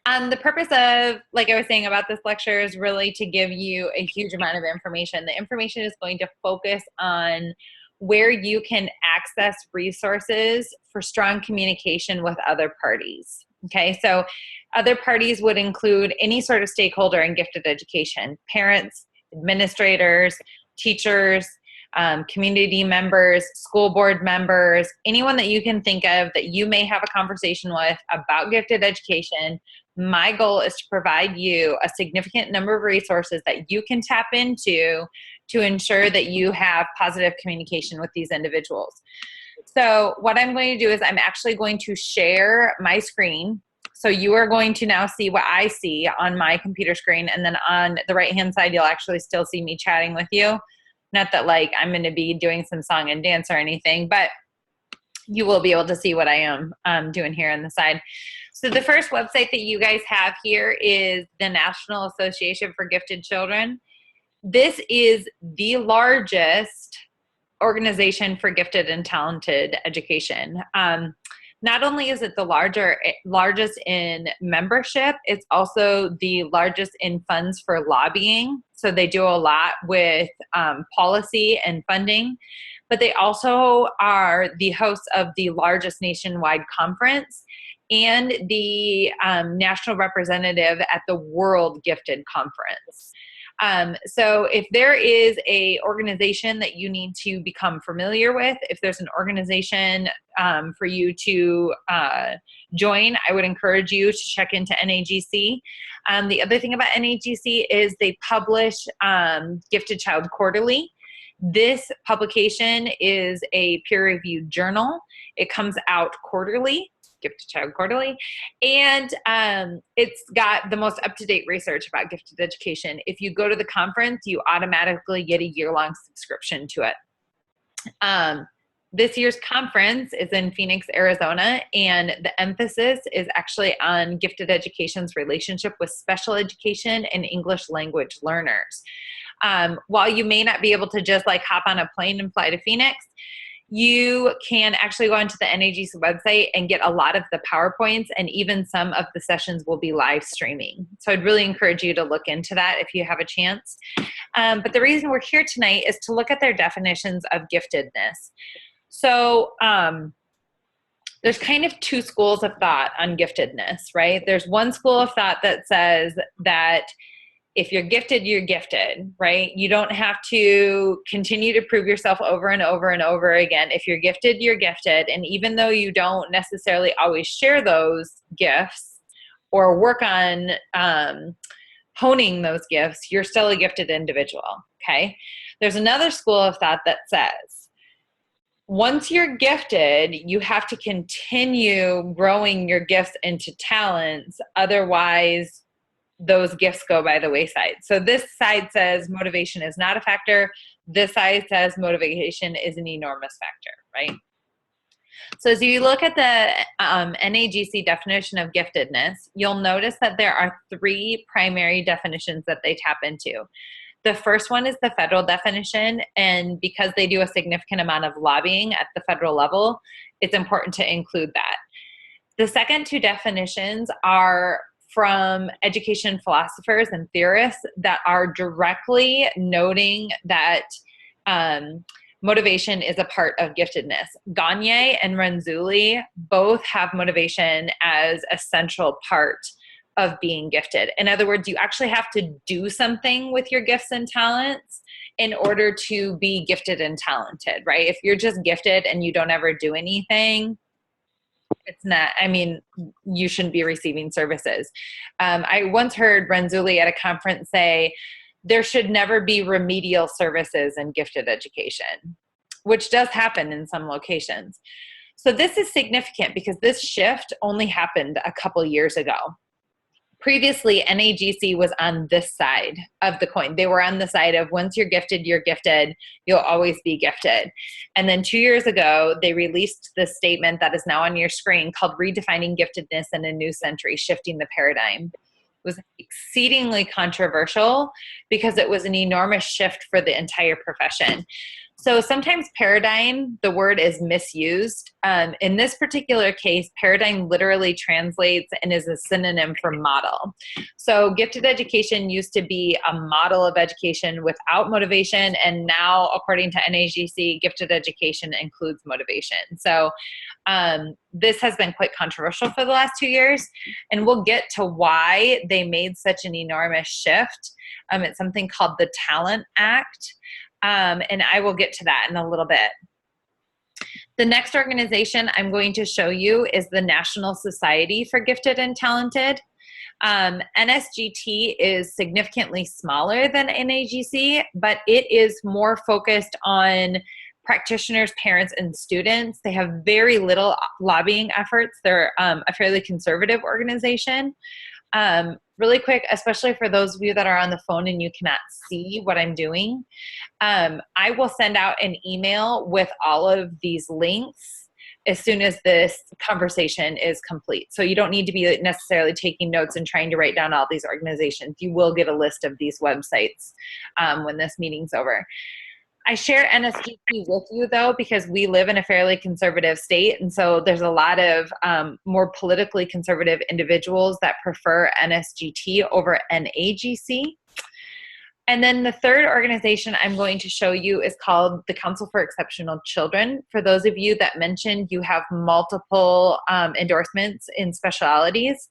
The purpose of, like I was saying about this lecture, is really to give you a huge amount of information. The information is going to focus on where you can access resources for strong communication with other parties. Okay, so other parties would include any sort of stakeholder in gifted education: parents, administrators, teachers, community members, school board members, anyone that you can think of that you may have a conversation with about gifted education. My goal is to provide you a significant number of resources that you can tap into to ensure that you have positive communication with these individuals. So what I'm going to do is I'm actually going to share my screen. So you are going to now see what I see on my computer screen. And then on the right-hand side, you'll actually still see me chatting with you. Not that like I'm going to be doing some song and dance or anything, but you will be able to see what I am doing here on the side. So the first website that you guys have here is the National Association for Gifted Children. This is the largest organization for gifted and talented education. Not only is it the largest in membership, it's also the largest in funds for lobbying. So they do a lot with policy and funding, but they also are the hosts of the largest nationwide conference and the national representative at the World Gifted Conference. So if there is a organization that you need to become familiar with, if there's an organization for you to join, I would encourage you to check into NAGC. The other thing about NAGC is they publish Gifted Child Quarterly. This publication is a peer-reviewed journal. It comes out quarterly. Gifted Child Quarterly, and it's got the most up-to-date research about gifted education. If you go to the conference, you automatically get a year-long subscription to it. This year's conference is in Phoenix, Arizona, and the emphasis is actually on gifted education's relationship with special education and English language learners. While you may not be able to just like hop on a plane and fly to Phoenix, you can actually go onto the NAGC website and get a lot of the PowerPoints, and even some of the sessions will be live streaming. So I'd really encourage you to look into that if you have a chance. But the reason we're here tonight is to look at their definitions of giftedness. So there's kind of two schools of thought on giftedness, right? There's one school of thought that says that if you're gifted, you're gifted, right? You don't have to continue to prove yourself over and over and over again. If you're gifted, you're gifted. And even though you don't necessarily always share those gifts or work on honing those gifts, you're still a gifted individual, okay? There's another school of thought that says, once you're gifted, you have to continue growing your gifts into talents. Otherwise, those gifts go by the wayside. So this side says motivation is not a factor. This side says motivation is an enormous factor, right? So as you look at the NAGC definition of giftedness, you'll notice that there are three primary definitions that they tap into. The first one is the federal definition, and because they do a significant amount of lobbying at the federal level, it's important to include that. The second two definitions are from education philosophers and theorists that are directly noting that motivation is a part of giftedness. Gagne and Renzulli both have motivation as a central part of being gifted. In other words, you actually have to do something with your gifts and talents in order to be gifted and talented, right? If you're just gifted and you don't ever do anything, it's not, I mean, you shouldn't be receiving services. I once heard Renzulli at a conference say, there should never be remedial services in gifted education, which does happen in some locations. So this is significant because this shift only happened a couple years ago. Previously, NAGC was on this side of the coin. They were on the side of once you're gifted, you'll always be gifted. And then 2 years ago, they released this statement that is now on your screen called Redefining Giftedness in a New Century, Shifting the Paradigm. It was exceedingly controversial because it was an enormous shift for the entire profession. So sometimes paradigm, the word is misused. In this particular case, paradigm literally translates and is a synonym for model. So gifted education used to be a model of education without motivation. And now, according to NAGC, gifted education includes motivation. So this has been quite controversial for the last 2 years. And we'll get to why they made such an enormous shift. It's something called the Talent Act. And I will get to that in a little bit. The next organization I'm going to show you is the National Society for Gifted and Talented. NSGT is significantly smaller than NAGC, but it is more focused on practitioners, parents, and students. They have very little lobbying efforts. They're a fairly conservative organization. Really quick, especially for those of you that are on the phone and you cannot see what I'm doing, I will send out an email with all of these links as soon as this conversation is complete. So you don't need to be necessarily taking notes and trying to write down all these organizations. You will get a list of these websites when this meeting's over. I share NSGT with you, though, because we live in a fairly conservative state. And so there's a lot of more politically conservative individuals that prefer NSGT over NAGC. And then the third organization I'm going to show you is called the Council for Exceptional Children. For those of you that mentioned you have multiple endorsements in specialities,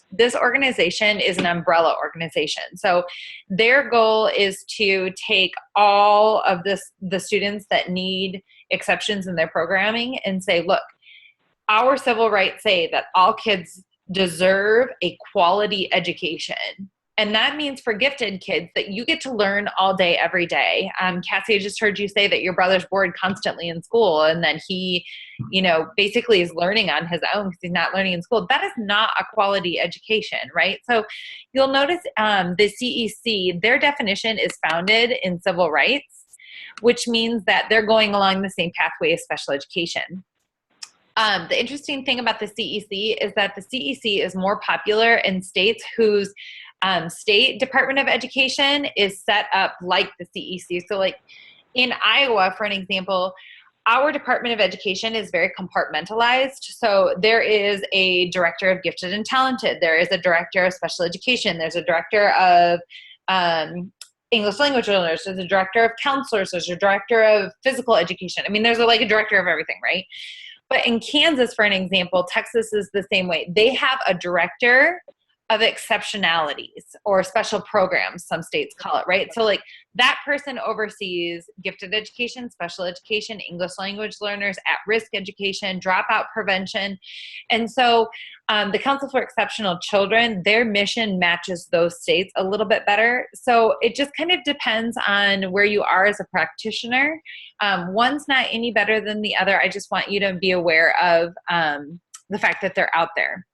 this organization is an umbrella organization. So their goal is to take all of the students that need exceptions in their programming and say, look, our civil rights say that all kids deserve a quality education. And that means for gifted kids that you get to learn all day, every day. Cassie, I just heard you say that your brother's bored constantly in school and that he, basically is learning on his own because he's not learning in school. That is not a quality education, right? So you'll notice the CEC, their definition is founded in civil rights, which means that they're going along the same pathway as special education. The interesting thing about the CEC is that the CEC is more popular in states whose state Department of Education is set up like the CEC. So like in Iowa, for an example, our Department of Education is very compartmentalized. So there is a director of gifted and talented. There is a director of special education. There's a director of English language learners. There's a director of counselors. There's a director of physical education. I mean, there's like a director of everything, right? But in Kansas, for an example, Texas is the same way. They have a director of exceptionalities or special programs, some states call it, right? So like that person oversees gifted education, special education, English language learners, at-risk education, dropout prevention. And so the Council for Exceptional Children, their mission matches those states a little bit better. So it just kind of depends on where you are as a practitioner. One's not any better than the other. I just want you to be aware of the fact that they're out there.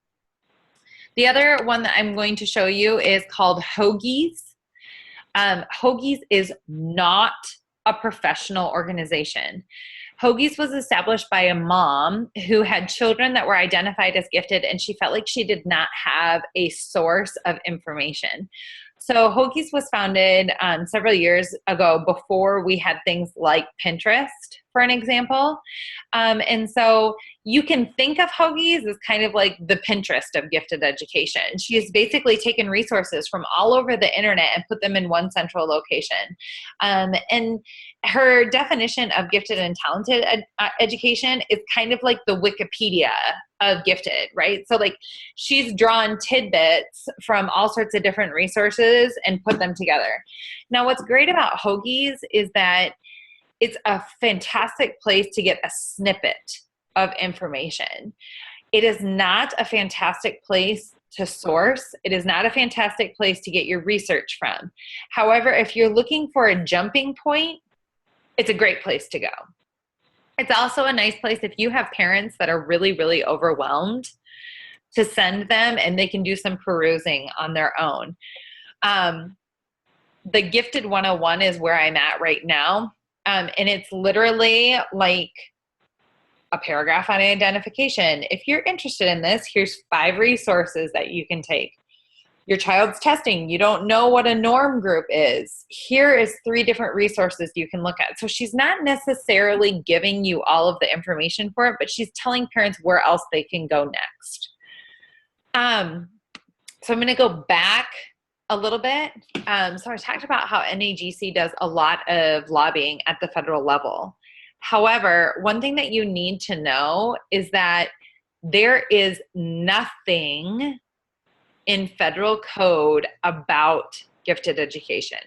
The other one that I'm going to show you is called Hoagies. Hoagies is not a professional organization. Hoagies was established by a mom who had children that were identified as gifted, and she felt like she did not have a source of information. So Hoagies was founded several years ago before we had things like Pinterest, for an example. And so you can think of Hoagies as kind of like the Pinterest of gifted education. She's basically taken resources from all over the internet and put them in one central location. And her definition of gifted and talented education is kind of like the Wikipedia of gifted, right? So like she's drawn tidbits from all sorts of different resources and put them together. Now, what's great about Hoagies is that it's a fantastic place to get a snippet of information. It is not a fantastic place to source. It is not a fantastic place to get your research from. However, if you're looking for a jumping point, it's a great place to go. It's also a nice place if you have parents that are really, really overwhelmed to send them and they can do some perusing on their own. The Gifted 101 is where I'm at right now. And it's literally like a paragraph on identification. If you're interested in this, here's 5 resources that you can take. Your child's testing. You don't know what a norm group is. Here is 3 different resources you can look at. So she's not necessarily giving you all of the information for it, but she's telling parents where else they can go next. So I'm going to go back a little bit. So I talked about how NAGC does a lot of lobbying at the federal level. However, one thing that you need to know is that there is nothing in federal code about gifted education.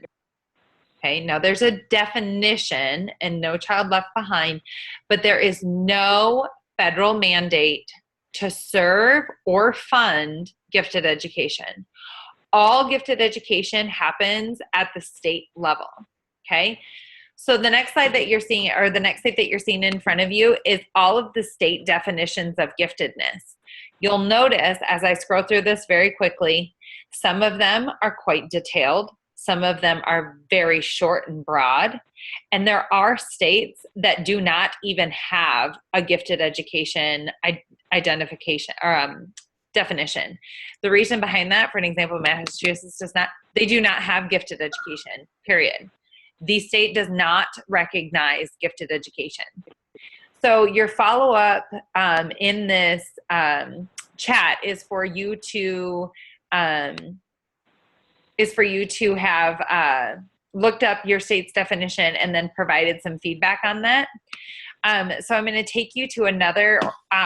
Okay, now there's a definition and No Child Left Behind, but there is no federal mandate to serve or fund gifted education. All gifted education happens at the state level. Okay, so the next slide that you're seeing, or the next slide that you're seeing in front of you, is all of the state definitions of giftedness. You'll notice as I scroll through this very quickly, some of them are quite detailed. Some of them are very short and broad. And there are states that do not even have a gifted education identification or definition. The reason behind that, for an example, Massachusetts they do not have gifted education, period. The state does not recognize gifted education. So your follow-up in this chat is for you to have looked up your state's definition and then provided some feedback on that. So I'm going to take you to another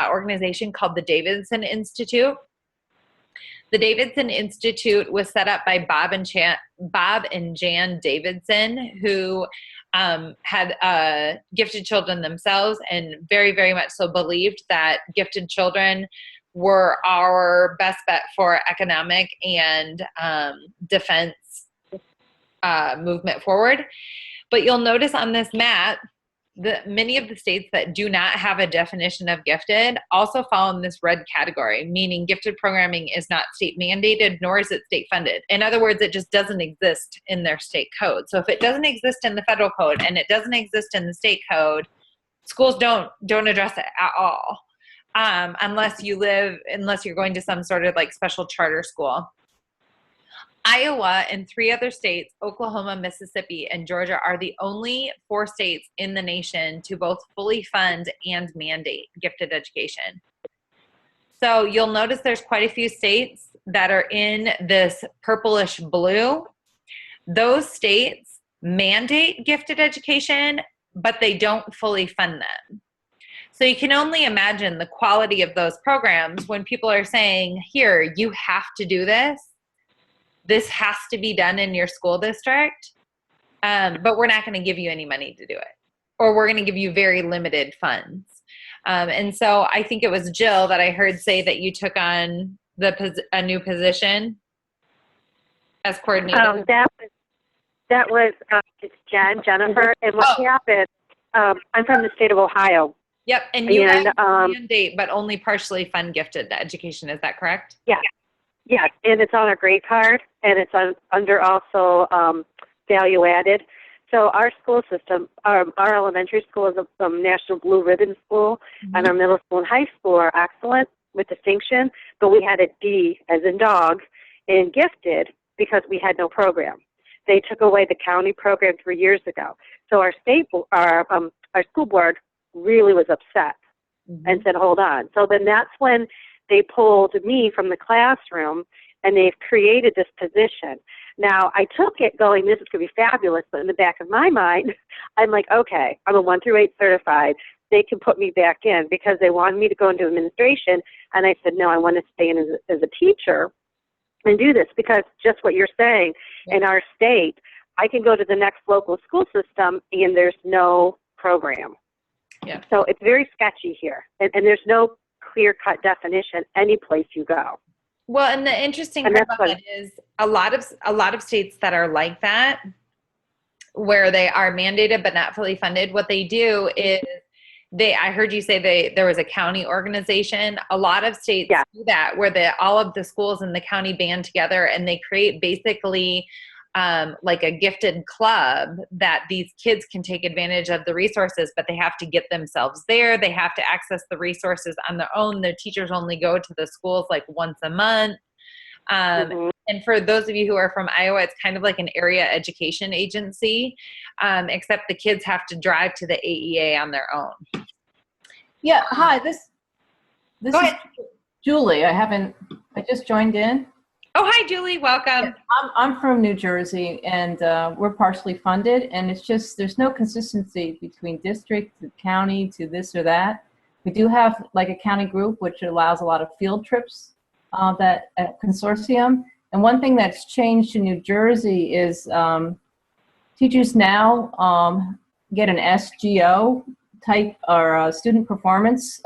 organization called the Davidson Institute. The Davidson Institute was set up by Bob and Jan Davidson, who had gifted children themselves and very, very much so believed that gifted children were our best bet for economic and defense movement forward. But you'll notice on this map that many of the states that do not have a definition of gifted also fall in this red category, meaning gifted programming is not state mandated, nor is it state funded. In other words, it just doesn't exist in their state code. So if it doesn't exist in the federal code and it doesn't exist in the state code, schools don't address it at all. Unless you're going to some sort of like special charter school. Iowa and 3 other states, Oklahoma, Mississippi, and Georgia, are the only 4 states in the nation to both fully fund and mandate gifted education. So you'll notice there's quite a few states that are in this purplish blue. Those states mandate gifted education, but they don't fully fund them. So you can only imagine the quality of those programs when people are saying, here, you have to do this. This has to be done in your school district, but we're not going to give you any money to do it. Or we're going to give you very limited funds. And so I think it was Jill that I heard say that you took on a new position as coordinator. That was it's Jennifer. And what happened, I'm from the state of Ohio. Yep, and you have a mandate, but only partially fund gifted education. Is that correct? Yeah. Yes, and it's on our grade card, and it's under also value added. So our school system, our elementary school is a National Blue Ribbon School, and our middle school and high school are excellent with distinction, but we had a D, as in dog, in gifted because we had no program. They took away the county program 3 years ago. So our school board really was upset and said, hold on. So then that's when they pulled me from the classroom, and they've created this position. Now, I took it going, this is going to be fabulous, but in the back of my mind, I'm like, okay, I'm a 1 through 8 certified. They can put me back in because they wanted me to go into administration, and I said, no, I want to stay in as a teacher and do this because just what you're saying, in our state, I can go to the next local school system, and there's no program. Yeah. So it's very sketchy here, and there's no clear-cut definition any place you go. Well, and the interesting part about it is a lot of states that are like that, where they are mandated but not fully funded, what they do is I heard you say there was a county organization. A lot of states do that, where all of the schools in the county band together and they create basically like a gifted club that these kids can take advantage of the resources, but they have to get themselves there. They have to access the resources on their own. Their teachers only go to the schools like once a month. And for those of you who are from Iowa, it's kind of like an area education agency, except the kids have to drive to the AEA on their own. Yeah, hi, this Go is ahead. Julie. I just joined in. Oh, hi, Julie. Welcome. Yeah, I'm from New Jersey, and we're partially funded, and it's just there's no consistency between district to county to this or that. We do have like a county group, which allows a lot of field trips that at consortium. And one thing that's changed in New Jersey is teachers now get an SGO type or student performance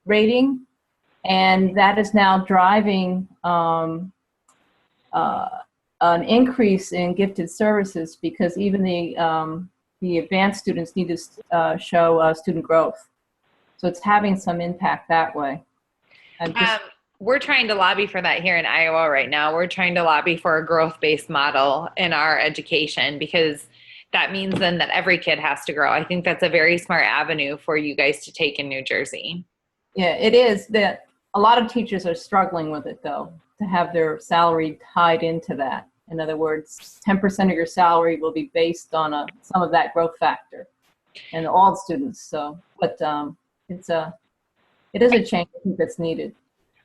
rating, and that is now driving an increase in gifted services because even the advanced students need to show student growth. So it's having some impact that way. We're trying to lobby for that here in Iowa right now. We're trying to lobby for a growth-based model in our education because that means then that every kid has to grow. I think that's a very smart avenue for you guys to take in New Jersey. Yeah, it is. That a lot of teachers are struggling with it though, to have their salary tied into that. In other words, 10% of your salary will be based on some of that growth factor and all students. So, but it is a change I think that's needed.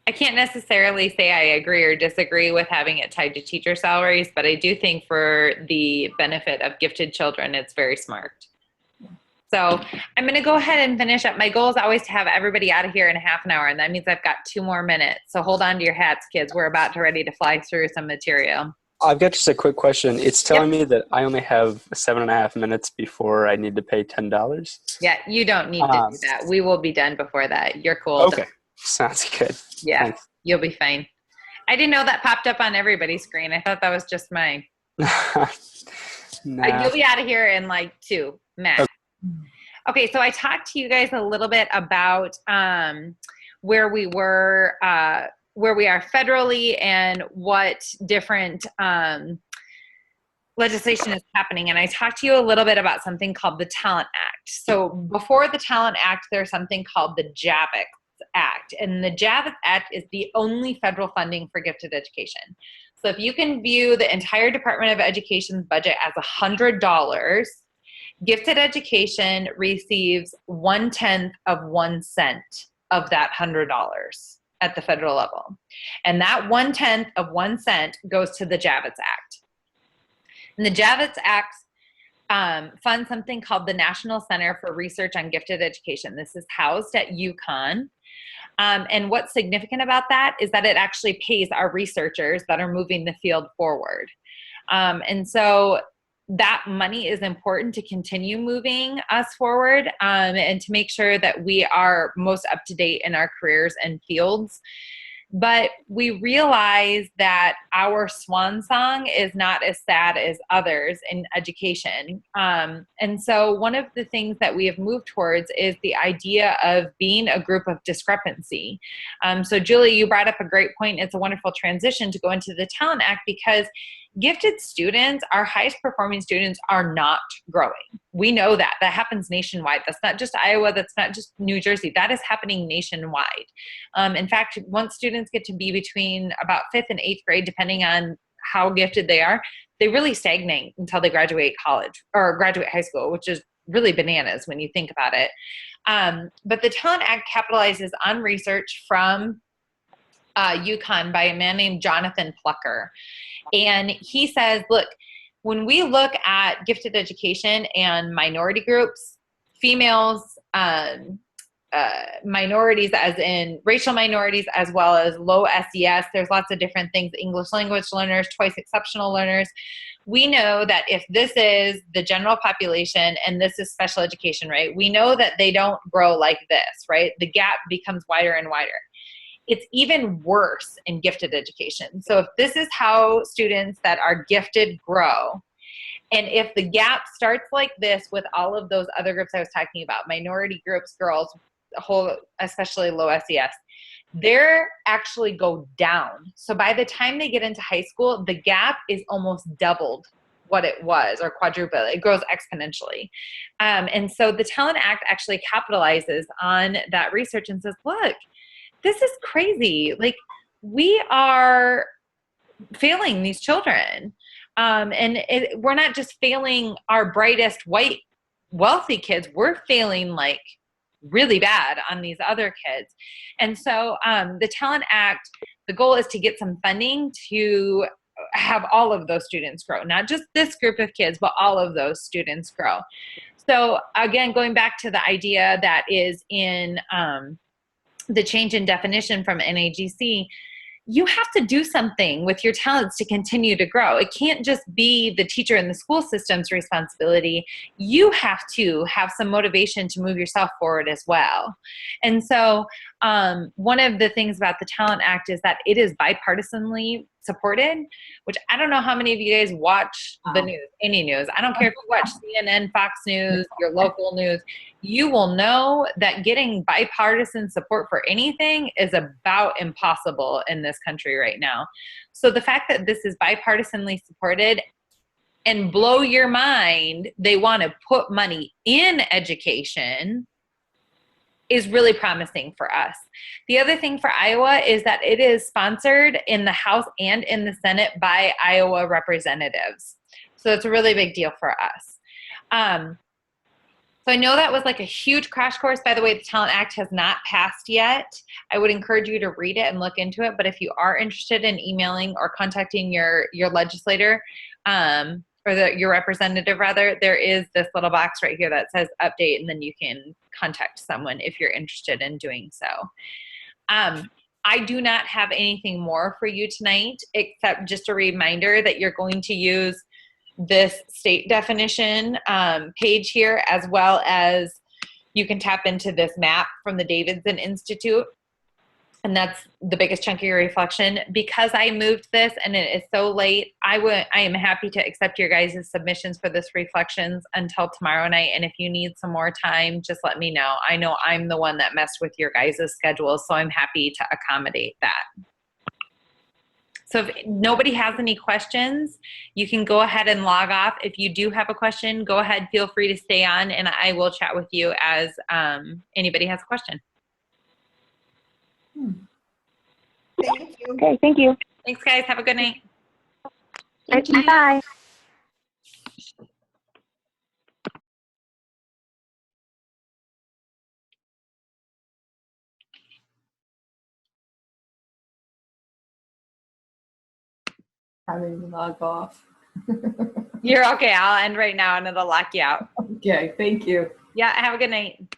I can't necessarily say I agree or disagree with having it tied to teacher salaries, but I do think for the benefit of gifted children, it's very smart. So I'm going to go ahead and finish up. My goal is always to have everybody out of here in a half an hour, and that means I've got 2 more minutes. So hold on to your hats, kids. We're about to ready to fly through some material. I've got just a quick question. It's telling me that I only have 7.5 minutes before I need to pay $10. Yeah, you don't need to do that. We will be done before that. You're cool. Okay, sounds good. Yeah, Thanks. You'll be fine. I didn't know that popped up on everybody's screen. I thought that was just mine. Nah. You'll be out of here in like 2 max. Okay, so I talked to you guys a little bit about where we are federally and what different legislation is happening. And I talked to you a little bit about something called the Talent Act. So before the Talent Act, there's something called the JAVICS Act. And the JAVICS Act is the only federal funding for gifted education. So if you can view the entire Department of Education's budget as $100, gifted education receives 1/10 of 1 cent of that $100 at the federal level. And that 1/10 of 1 cent goes to the JAVICS Act. And the JAVICS Act funds something called the National Center for Research on Gifted Education. This is housed at UConn. And what's significant about that is that it actually pays our researchers that are moving the field forward. And so that money is important to continue moving us forward and to make sure that we are most up to date in our careers and fields. But we realize that our swan song is not as sad as others in education. And so one of the things that we have moved towards is the idea of being a group of discrepancy. So Julie, you brought up a great point. It's a wonderful transition to go into the Talent Act because gifted students, our highest performing students, are not growing. We know that. That happens nationwide. That's not just Iowa. That's not just New Jersey. That is happening nationwide. In fact, once students get to be between about 5th and 8th grade, depending on how gifted they are, they really stagnate until they graduate college or graduate high school, which is really bananas when you think about it. But the Talent Act capitalizes on research from UConn by a man named Jonathan Plucker. And he says, look, when we look at gifted education and minority groups, females, minorities as in racial minorities, as well as low SES, there's lots of different things, English language learners, twice exceptional learners. We know that if this is the general population and this is special education, right, we know that they don't grow like this, right? The gap becomes wider and wider. It's even worse in gifted education. So if this is how students that are gifted grow, and if the gap starts like this with all of those other groups I was talking about, minority groups, girls, especially low SES, they actually go down. So by the time they get into high school, the gap is almost doubled what it was or quadruple. It grows exponentially. And so the Talent Act actually capitalizes on that research and says, look, this is crazy. Like we are failing these children. We're not just failing our brightest white wealthy kids, we're failing like really bad on these other kids. And so the Talent Act, the goal is to get some funding to have all of those students grow, not just this group of kids, but all of those students grow. So again, going back to the idea that is in the change in definition from NAGC, you have to do something with your talents to continue to grow. It can't just be the teacher and the school system's responsibility. You have to have some motivation to move yourself forward as well. And so one of the things about the Talent Act is that it is bipartisanly supported, which I don't know how many of you guys watch the news, any news. I don't care if you watch CNN, Fox News, your local news. You will know that getting bipartisan support for anything is about impossible in this country right now. So the fact that this is bipartisanly supported, and blow your mind, they want to put money in education, is really promising for us. The other thing for Iowa is that it is sponsored in the House and in the Senate by Iowa representatives. So it's a really big deal for us. So I know that was like a huge crash course. By the way, the Talent Act has not passed yet. I would encourage you to read it and look into it. But if you are interested in emailing or contacting your legislator, or your representative rather, there is this little box right here that says update, and then you can contact someone if you're interested in doing so. I do not have anything more for you tonight, except just a reminder that you're going to use this state definition page here, as well as you can tap into this map from the Davidson Institute. And that's the biggest chunk of your reflection. Because I moved this and it is so late, I am happy to accept your guys' submissions for this reflections until tomorrow night. And if you need some more time, just let me know. I know I'm the one that messed with your guys' schedules, so I'm happy to accommodate that. So if nobody has any questions, you can go ahead and log off. If you do have a question, go ahead, feel free to stay on, and I will chat with you as anybody has a question. Thank you. Okay, thank you. Thanks, guys. Have a good night. Bye. How do you log off? You're okay. I'll end right now and it'll lock you out. Okay, thank you. Yeah, have a good night.